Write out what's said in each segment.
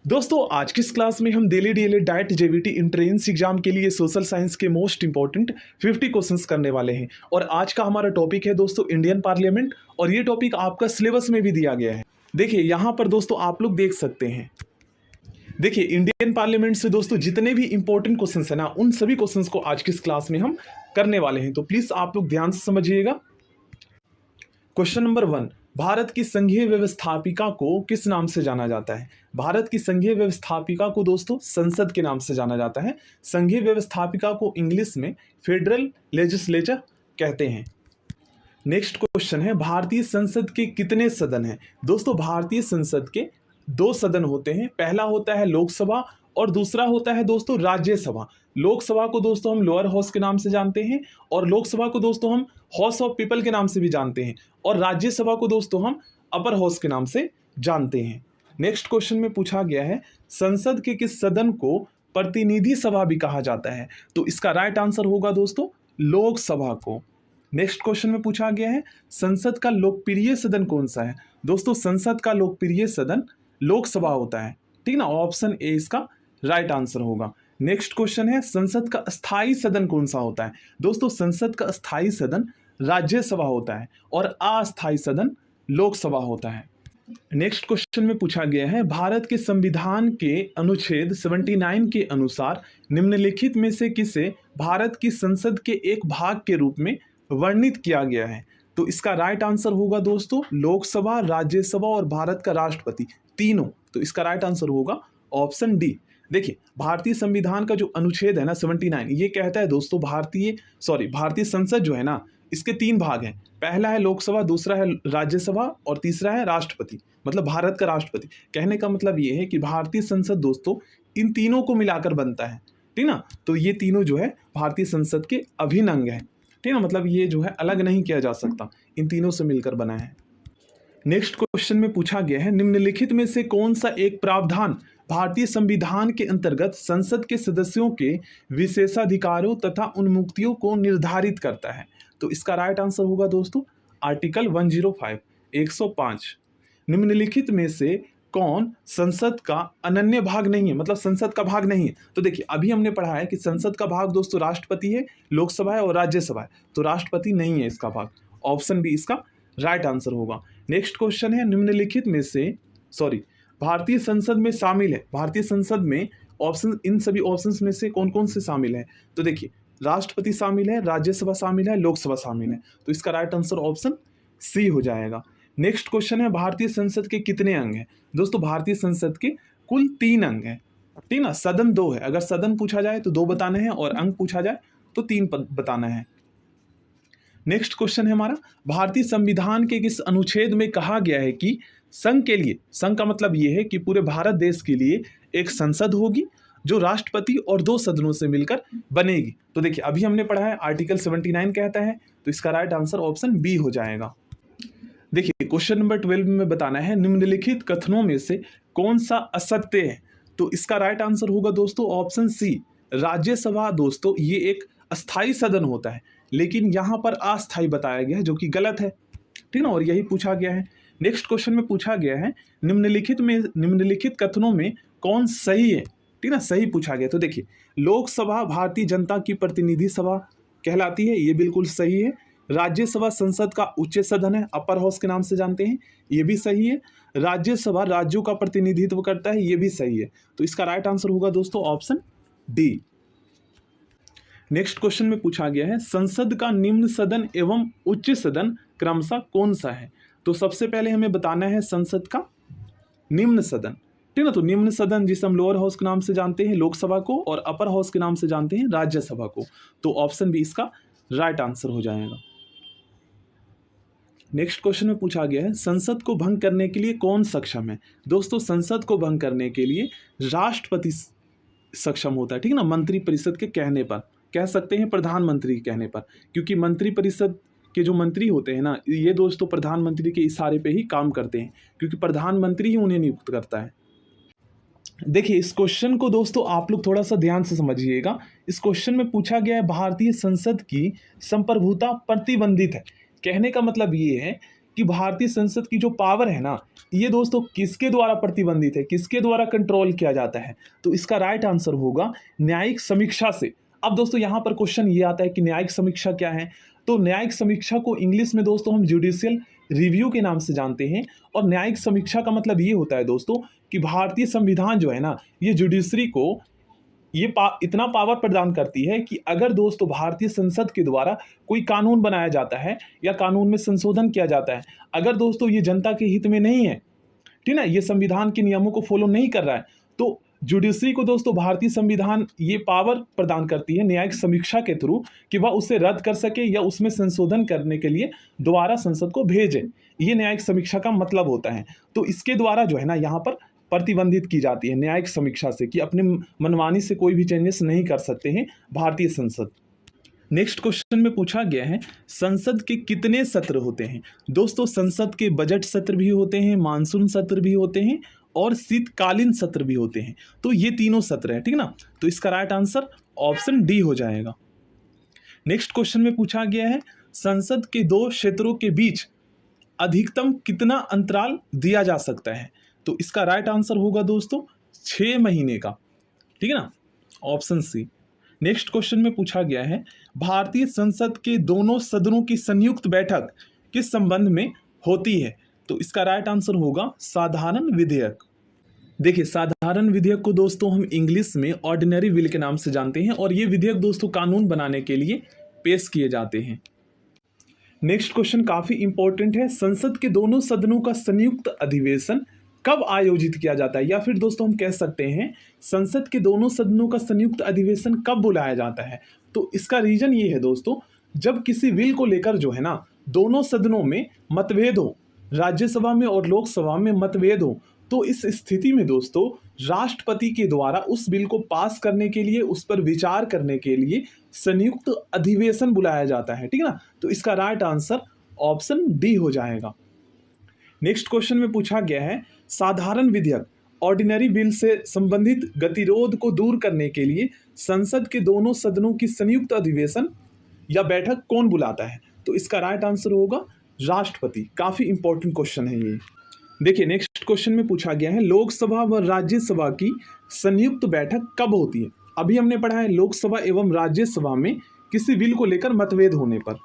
दोस्तों आज की इस क्लास में हम daily DElEd diet JVT entrance exam के लिए सोशल साइंस के मोस्ट इंपॉर्टेंट 50 क्वेश्चंस करने वाले हैं। और आज का हमारा टॉपिक है दोस्तों इंडियन पार्लियामेंट, और ये टॉपिक आपका सिलेबस में भी दिया गया है। देखिए यहाँ पर दोस्तों आप लोग देख सकते हैं, देखिए इंडियन पार्लियामेंट से दोस्तों जितने भी इंपॉर्टेंट क्वेश्चंस है ना, उन सभी क्वेश्चंस को आज की इस क्लास में हम करने वाले हैं। तो प्लीज आप लोग ध्यान से समझिएगा। क्वेश्चन नंबर 1, भारत की संघीय व्यवस्थापिका को किस नाम से जाना जाता है? भारत की संघीय व्यवस्थापिका को दोस्तों संसद के नाम से जाना जाता है। संघीय व्यवस्थापिका को इंग्लिश में फेडरल लेजिस्लेचर कहते हैं। नेक्स्ट क्वेश्चन है, भारतीय संसद के कितने सदन हैं? दोस्तों भारतीय संसद के 2 सदन होते हैं। पहला होता है लोकसभा और दूसरा होता है दोस्तों राज्यसभा। लोकसभा को दोस्तों हम लोअर हाउस के नाम से जानते हैं, और लोकसभा को दोस्तों हम हाउस ऑफ पीपल के नाम से भी जानते हैं, और राज्यसभा को दोस्तों हम अपर हाउस के नाम से जानते हैं। नेक्स्ट क्वेश्चन में पूछा गया है, संसद के किस सदन को प्रतिनिधि सभा भी कहा जाता है? तो इसका राइट आंसर होगा दोस्तों लोकसभा को। नेक्स्ट क्वेश्चन में पूछा गया है, संसद का लोकप्रिय सदन कौन सा है? दोस्तों संसद का लोकप्रिय सदन लोकसभा होता है, ठीक ना। ऑप्शन ए इसका राइट आंसर होगा। नेक्स्ट क्वेश्चन है, संसद का स्थायी सदन कौन सा होता है? दोस्तों संसद का स्थायी सदन राज्यसभा होता है, और अस्थायी सदन लोकसभा होता है। नेक्स्ट क्वेश्चन में पूछा गया है, भारत के संविधान के अनुच्छेद 79 के अनुसार निम्नलिखित में से किसे भारत की संसद के एक भाग के रूप में वर्णित किया गया है? तो इसका राइट आंसर होगा दोस्तों लोकसभा, राज्यसभा और भारत का राष्ट्रपति, तीनों। तो इसका राइट आंसर होगा ऑप्शन डी। देखिए भारतीय संविधान का जो अनुच्छेद है ना 79, ये कहता है दोस्तों भारतीय संसद जो है ना, इसके 3 भाग हैं। पहला है लोकसभा, दूसरा है राज्यसभा और तीसरा है राष्ट्रपति, मतलब भारत का राष्ट्रपति। कहने का मतलब ये है कि भारतीय संसद दोस्तों इन तीनों को मिलाकर बनता है, ठीक ना। तो ये तीनों जो है भारतीय संसद के अभिन्न अंग है, ठीक ना। मतलब ये जो है अलग नहीं किया जा सकता, इन तीनों से मिलकर बना है। नेक्स्ट क्वेश्चन में पूछा गया है, निम्नलिखित में से कौन सा एक प्रावधान भारतीय संविधान के अंतर्गत संसद के सदस्यों के विशेषाधिकारों तथा उन्मुक्तियों को निर्धारित करता है? तो इसका राइट आंसर होगा दोस्तों आर्टिकल 105, 105। निम्नलिखित में से कौन संसद का अनन्य भाग नहीं है, मतलब संसद का भाग नहीं है? तो देखिए अभी हमने पढ़ा है कि संसद का भाग दोस्तों राष्ट्रपति है, लोकसभा है और राज्यसभा है, तो राष्ट्रपति नहीं है इसका भाग। ऑप्शन बी इसका राइट आंसर होगा। नेक्स्ट क्वेश्चन है, निम्नलिखित में से भारतीय संसद में शामिल है, भारतीय संसद में ऑप्शन, इन सभी ऑप्शंस में से कौन कौन से शामिल है? तो देखिए राष्ट्रपति शामिल है, राज्यसभा शामिल है, लोकसभा शामिल है, तो इसका राइट आंसर ऑप्शन सी हो जाएगा। नेक्स्ट क्वेश्चन है, भारतीय संसद के कितने अंग हैं? दोस्तों भारतीय संसद के कुल 3 अंग हैं, ठीक ना। सदन 2 है, अगर सदन पूछा जाए तो 2 बताने हैं, और अंग पूछा जाए तो 3 बताना है। नेक्स्ट क्वेश्चन है हमारा, भारतीय संविधान के किस अनुच्छेद में कहा गया है कि संघ के लिए, संघ का मतलब ये है कि पूरे भारत देश के लिए एक संसद होगी जो राष्ट्रपति और 2 सदनों से मिलकर बनेगी? तो देखिए अभी हमने पढ़ा है आर्टिकल 79 कहता है, तो इसका राइट आंसर ऑप्शन बी हो जाएगा। देखिए क्वेश्चन नंबर 12 में बताना है, निम्नलिखित कथनों में से कौन सा असत्य है? तो इसका राइट आंसर होगा दोस्तों ऑप्शन सी, राज्यसभा दोस्तों ये एक अस्थायी सदन होता है, लेकिन यहाँ पर अस्थायी बताया गया है, जो कि गलत है, ठीक ना, और यही पूछा गया है। नेक्स्ट क्वेश्चन में पूछा गया है, निम्नलिखित कथनों में कौन सही है, ठीक ना, सही पूछा गया। तो देखिए लोकसभा भारतीय जनता की प्रतिनिधि सभा कहलाती है, ये बिल्कुल सही है। राज्यसभा संसद का उच्च सदन है, अपर हाउस के नाम से जानते हैं, ये भी सही है। राज्यसभा राज्यों का प्रतिनिधित्व करता है, ये भी सही है। तो इसका राइट आंसर होगा दोस्तों ऑप्शन डी। नेक्स्ट क्वेश्चन में पूछा गया है, संसद का निम्न सदन एवं उच्च सदन क्रमशः कौन सा है? तो सबसे पहले हमें बताना है संसद का निम्न सदन, ठीक ना। तो निम्न सदन जिसे हम लोअर हाउस के नाम से जानते हैं लोकसभा को, और अपर हाउस के नाम से जानते हैं राज्यसभा को, तो ऑप्शन बी इसका राइट आंसर हो जाएगा। नेक्स्ट क्वेश्चन में पूछा गया है, संसद को भंग करने के लिए कौन सक्षम है? दोस्तों संसद को भंग करने के लिए राष्ट्रपति सक्षम होता है, ठीक ना, मंत्री परिषद के कहने पर, कह सकते हैं प्रधानमंत्री के कहने पर, क्योंकि मंत्री परिषद के जो मंत्री होते हैं ना, ये दोस्तों प्रधानमंत्री के इशारे पे ही काम करते हैं, क्योंकि प्रधानमंत्री ही उन्हें नियुक्त करता है। देखिए इस क्वेश्चन को दोस्तों आप लोग थोड़ा सा ध्यान से समझिएगा। इस क्वेश्चन में पूछा गया है, भारतीय संसद की संप्रभुता प्रतिबंधित है। कहने का मतलब ये है कि भारतीय संसद की जो पावर है ना, ये दोस्तों किसके द्वारा प्रतिबंधित है, किसके द्वारा कंट्रोल किया जाता है? तो इसका राइट आंसर होगा न्यायिक समीक्षा से। अब दोस्तों यहाँ पर क्वेश्चन ये आता है कि न्यायिक समीक्षा क्या है? तो न्यायिक समीक्षा को इंग्लिश में दोस्तों हम जुडिशियल रिव्यू के नाम से जानते हैं। और न्यायिक समीक्षा का मतलब ये होता है दोस्तों कि भारतीय संविधान जो है ना, ये जुडिशरी को ये इतना पावर प्रदान करती है कि अगर दोस्तों भारतीय संसद के द्वारा कोई कानून बनाया जाता है या कानून में संशोधन किया जाता है, अगर दोस्तों ये जनता के हित में नहीं है, ठीक है, ये संविधान के नियमों को फॉलो नहीं कर रहा है, तो जुडिशरी को दोस्तों भारतीय संविधान ये पावर प्रदान करती है न्यायिक समीक्षा के थ्रू कि वह उसे रद्द कर सके या उसमें संशोधन करने के लिए दोबारा संसद को भेजे। ये न्यायिक समीक्षा का मतलब होता है। तो इसके द्वारा जो है ना, यहाँ पर प्रतिबंधित की जाती है न्यायिक समीक्षा से कि अपने मनमानी से कोई भी चेंजेस नहीं कर सकते हैं भारतीय संसद। नेक्स्ट क्वेश्चन में पूछा गया है, संसद के कितने सत्र होते हैं? दोस्तों संसद के बजट सत्र भी होते हैं, मानसून सत्र भी होते हैं और शीतकालीन सत्र भी होते हैं। तो ये तीनों सत्र है, ठीक ना। तो इसका राइट आंसर ऑप्शन डी हो जाएगा। नेक्स्ट क्वेश्चन में पूछा गया है, संसद के दो क्षेत्रों के बीच अधिकतम कितना अंतराल दिया जा सकता है? तो इसका राइट आंसर होगा दोस्तों 6 महीने का, ठीक है ना, ऑप्शन सी। नेक्स्ट क्वेश्चन में पूछा गया है, भारतीय संसद के दोनों सदनों की संयुक्त बैठक किस संबंध में होती है? तो इसका राइट आंसर होगा साधारण विधेयक। देखिए, साधारण विधेयक को दोस्तों हम इंग्लिश में ऑर्डिनरी बिल के नाम से जानते हैं और ये विधेयक दोस्तों कानून बनाने के लिए पेश किए जाते हैं। नेक्स्ट क्वेश्चन काफी इंपॉर्टेंट है, संसद के दोनों सदनों का संयुक्त अधिवेशन कब आयोजित किया जाता है? या फिर दोस्तों हम कह सकते हैं संसद के दोनों सदनों का संयुक्त अधिवेशन कब बुलाया जाता है? तो इसका रीजन ये है दोस्तों, जब किसी बिल को लेकर जो है ना, दोनों सदनों में मतभेद हो, राज्यसभा में और लोकसभा में मतभेद हो, तो इस स्थिति में दोस्तों राष्ट्रपति के द्वारा उस बिल को पास करने के लिए, उस पर विचार करने के लिए संयुक्त अधिवेशन बुलाया जाता है, ठीक है ना। तो इसका राइट आंसर ऑप्शन डी हो जाएगा। नेक्स्ट क्वेश्चन में पूछा गया है, साधारण विधेयक ऑर्डिनरी बिल से संबंधित गतिरोध को दूर करने के लिए संसद के दोनों सदनों की संयुक्त अधिवेशन या बैठक कौन बुलाता है? तो इसका राइट आंसर होगा राष्ट्रपति। काफी इंपॉर्टेंट क्वेश्चन है ये। देखिए, नेक्स्ट क्वेश्चन में पूछा गया है, लोकसभा व राज्यसभा की संयुक्त बैठक कब होती है? अभी हमने पढ़ा है लोकसभा एवं राज्यसभा में किसी बिल को लेकर मतभेद होने पर।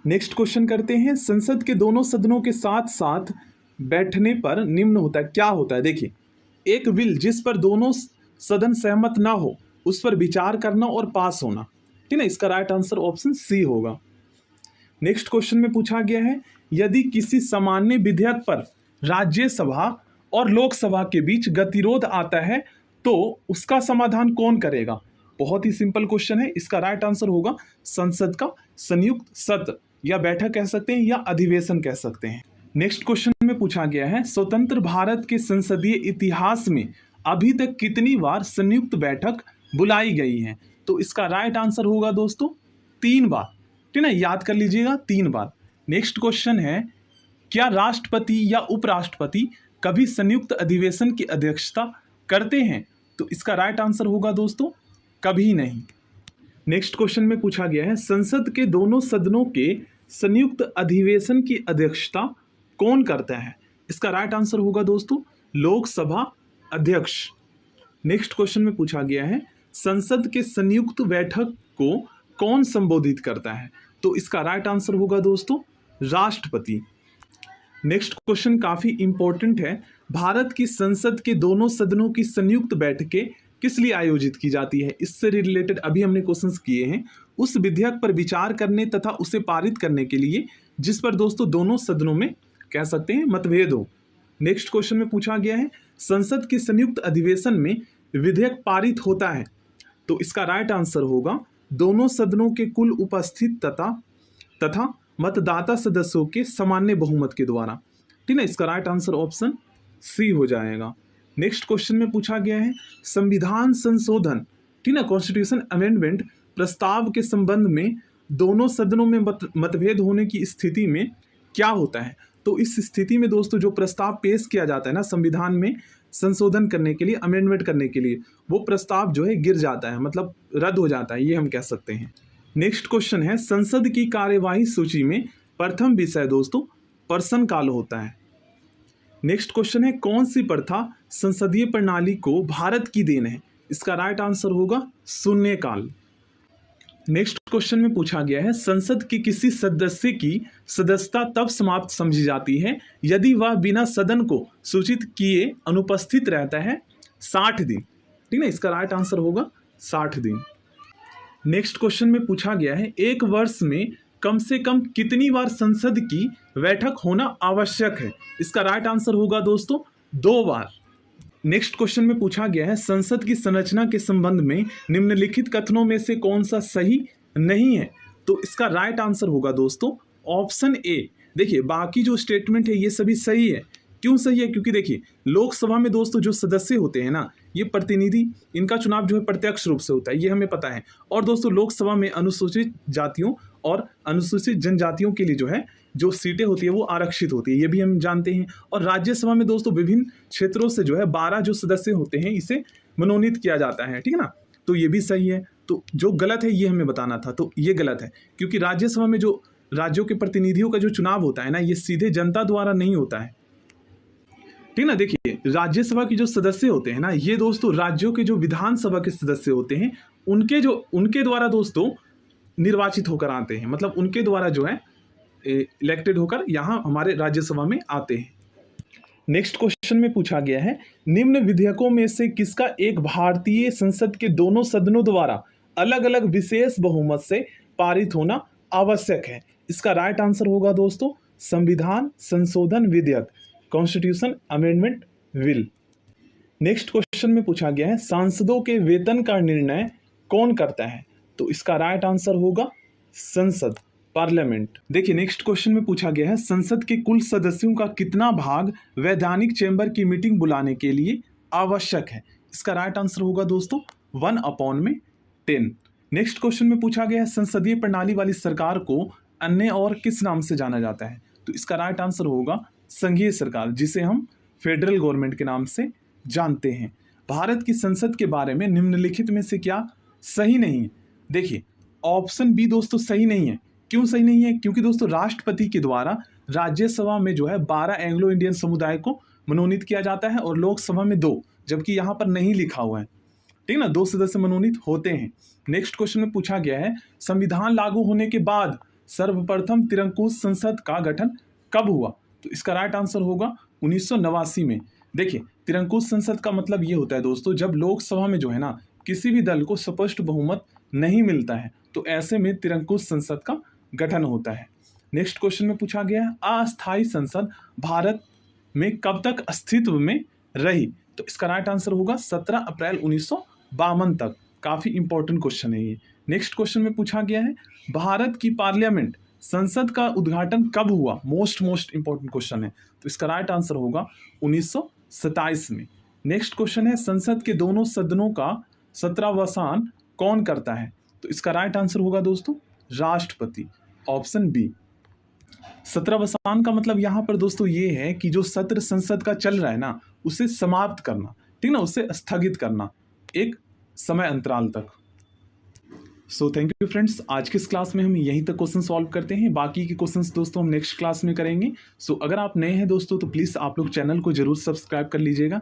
नेक्स्ट क्वेश्चन करते हैं, संसद के दोनों सदनों के साथ साथ बैठने पर निम्न होता है, क्या होता है? देखिए, एक बिल जिस पर दोनों सदन सहमत ना हो उस पर विचार करना और पास होना, ठीक है। इसका राइट आंसर ऑप्शन सी होगा। नेक्स्ट क्वेश्चन में पूछा गया है, यदि किसी सामान्य विधेयक पर राज्यसभा और लोकसभा के बीच गतिरोध आता है तो उसका समाधान कौन करेगा? बहुत ही सिंपल क्वेश्चन है। इसका राइट आंसर होगा संसद का संयुक्त सत्र, या बैठक कह सकते हैं या अधिवेशन कह सकते हैं। नेक्स्ट क्वेश्चन में पूछा गया है, स्वतंत्र भारत के संसदीय इतिहास में अभी तक कितनी बार संयुक्त बैठक बुलाई गई है? तो इसका राइट आंसर होगा दोस्तों 3 बार, ठीक है, याद कर लीजिएगा 3 बार। नेक्स्ट क्वेश्चन है, क्या राष्ट्रपति या उपराष्ट्रपति कभी संयुक्त अधिवेशन की अध्यक्षता करते हैं? तो इसका राइट आंसर होगा दोस्तों कभी नहीं। नेक्स्ट क्वेश्चन में पूछा गया है, संसद के दोनों सदनों के संयुक्त अधिवेशन की अध्यक्षता कौन करता है? इसका राइट आंसर होगा दोस्तों लोकसभा अध्यक्ष। नेक्स्ट क्वेश्चन में पूछा गया है, संसद के संयुक्त बैठक को कौन संबोधित करता है? तो इसका राइट आंसर होगा दोस्तों राष्ट्रपति। नेक्स्ट क्वेश्चन काफी इंपॉर्टेंट है, भारत की संसद के दोनों सदनों की संयुक्त बैठकें किस लिए आयोजित की जाती है? इससे रिलेटेड अभी हमने क्वेश्चंस किए हैं, उस विधेयक पर विचार करने तथा उसे पारित करने के लिए जिस पर दोस्तों दोनों सदनों में कह सकते हैं मतभेद हो। नेक्स्ट क्वेश्चन में पूछा गया है, संसद के संयुक्त अधिवेशन में विधेयक पारित होता है, तो इसका राइट आंसर होगा दोनों सदनों के कुल उपस्थित तथा मतदाता सदस्यों के सामान्य बहुमत के द्वारा, ठीक है। इसका राइट आंसर ऑप्शन सी हो जाएगा। नेक्स्ट क्वेश्चन में पूछा गया है, संविधान संशोधन, ठीक है, कॉन्स्टिट्यूशन अमेंडमेंट प्रस्ताव के संबंध में दोनों सदनों में मतभेद होने की स्थिति में क्या होता है? तो इस स्थिति में दोस्तों जो प्रस्ताव पेश किया जाता है ना संविधान में संशोधन करने के लिए, अमेंडमेंट करने के लिए, वो प्रस्ताव जो है गिर जाता है, मतलब रद्द हो जाता है, ये हम कह सकते हैं। नेक्स्ट क्वेश्चन है, संसद की कार्यवाही सूची में प्रथम विषय दोस्तों पर्सन काल होता है। नेक्स्ट क्वेश्चन है, कौन सी प्रथा संसदीय प्रणाली को भारत की देन है? इसका राइट आंसर होगा शून्यकाल। नेक्स्ट क्वेश्चन में पूछा गया है, संसद के किसी सदस्य की सदस्यता तब समाप्त समझी जाती है यदि वह बिना सदन को सूचित किए अनुपस्थित रहता है 60 दिन। ठीक है, इसका राइट आंसर होगा 60 दिन। नेक्स्ट क्वेश्चन में पूछा गया है, एक वर्ष में कम से कम कितनी बार संसद की बैठक होना आवश्यक है? इसका राइट आंसर होगा दोस्तों 2 बार। नेक्स्ट क्वेश्चन में पूछा गया है, संसद की संरचना के संबंध में निम्नलिखित कथनों में से कौन सा सही नहीं है? तो इसका राइट आंसर होगा दोस्तों ऑप्शन ए। देखिए, बाकी जो स्टेटमेंट है ये सभी सही है। क्यों सही है? क्योंकि देखिए, लोकसभा में दोस्तों जो सदस्य होते हैं ना, ये प्रतिनिधि, इनका चुनाव जो है प्रत्यक्ष रूप से होता है, ये हमें पता है। और दोस्तों लोकसभा में अनुसूचित जातियों और अनुसूचित जनजातियों के लिए जो है जो सीटें होती है वो आरक्षित होती है, ये भी हम जानते हैं। और राज्यसभा में दोस्तों विभिन्न क्षेत्रों से जो है 12 जो सदस्य होते हैं इसे मनोनीत किया जाता है। ठीक है ना, तो ये भी सही है। तो जो गलत है ये हमें बताना था, तो ये गलत है, क्योंकि राज्यसभा में जो राज्यों के प्रतिनिधियों का जो चुनाव होता है ना, ये सीधे जनता द्वारा नहीं होता है। ठीक ना, देखिए, राज्यसभा के जो सदस्य होते हैं ना, ये दोस्तों राज्यों के जो विधानसभा के सदस्य होते हैं उनके द्वारा दोस्तों निर्वाचित होकर आते हैं, मतलब उनके द्वारा जो है इलेक्टेड होकर यहाँ हमारे राज्यसभा में आते हैं। नेक्स्ट क्वेश्चन में पूछा गया है, निम्न विधेयकों में से किसका एक भारतीय संसद के दोनों सदनों द्वारा अलग अलग विशेष बहुमत से पारित होना आवश्यक है? इसका राइट आंसर होगा दोस्तों संविधान संशोधन विधेयक, constitution amendment bill. Next question में पूछा गया है, सांसदों के वेतन का निर्णय कौन करता है? तो इसका राइट आंसर होगा संसद, पार्लियामेंट। देखिए, नेक्स्ट क्वेश्चन में पूछा गया है, संसद के कुल सदस्यों का कितना भाग वैधानिक चैम्बर की मीटिंग बुलाने के लिए आवश्यक है? इसका राइट आंसर होगा दोस्तों 1/10। नेक्स्ट क्वेश्चन में पूछा गया है, संसदीय प्रणाली वाली सरकार को अन्य और किस नाम से जाना जाता है? तो इसका राइट आंसर होगा संघीय सरकार, जिसे हम फेडरल गवर्नमेंट के नाम से जानते हैं। भारत की संसद के बारे में निम्नलिखित में से क्या सही नहीं है? देखिए, ऑप्शन बी दोस्तों सही नहीं है। क्यों सही नहीं है? क्योंकि दोस्तों राष्ट्रपति के द्वारा राज्यसभा में जो है 12 एंग्लो इंडियन समुदाय को मनोनीत किया जाता है और लोकसभा में 2, जबकि यहाँ पर नहीं लिखा हुआ है। ठीक ना, 2 सदस्य मनोनीत होते हैं। नेक्स्ट क्वेश्चन में पूछा गया है, संविधान लागू होने के बाद सर्वप्रथम तिरंकुश संसद का गठन कब हुआ? तो इसका राइट आंसर होगा 1989 में। देखिए, तिरंकुश संसद का मतलब ये होता है दोस्तों, जब लोकसभा में जो है ना किसी भी दल को स्पष्ट बहुमत नहीं मिलता है, तो ऐसे में तिरंकुश संसद का गठन होता है। नेक्स्ट क्वेश्चन में पूछा गया है, अस्थायी संसद भारत में कब तक अस्तित्व में रही? तो इसका राइट आंसर होगा 17 अप्रैल 1952 तक। काफी इंपॉर्टेंट क्वेश्चन है ये। नेक्स्ट क्वेश्चन में पूछा गया है, भारत की पार्लियामेंट संसद का उद्घाटन कब हुआ? मोस्ट इंपॉर्टेंट क्वेश्चन है, तो इसका राइट आंसर होगा 1927 में। नेक्स्ट क्वेश्चन है, संसद के दोनों सदनों का सत्रावसान कौन करता है? तो इसका राइट आंसर होगा दोस्तों राष्ट्रपति, ऑप्शन बी। सत्रावसान का मतलब यहाँ पर दोस्तों ये है कि जो सत्र संसद का चल रहा है ना, उसे समाप्त करना, ठीक ना, उसे स्थगित करना एक समय अंतराल तक। सो थैंक यू फ्रेंड्स, आज की इस क्लास में हम यहीं तक क्वेश्चन सॉल्व करते हैं। बाकी के क्वेश्चंस दोस्तों हम नेक्स्ट क्लास में करेंगे। सो अगर आप नए हैं दोस्तों तो प्लीज़ आप लोग चैनल को जरूर सब्सक्राइब कर लीजिएगा।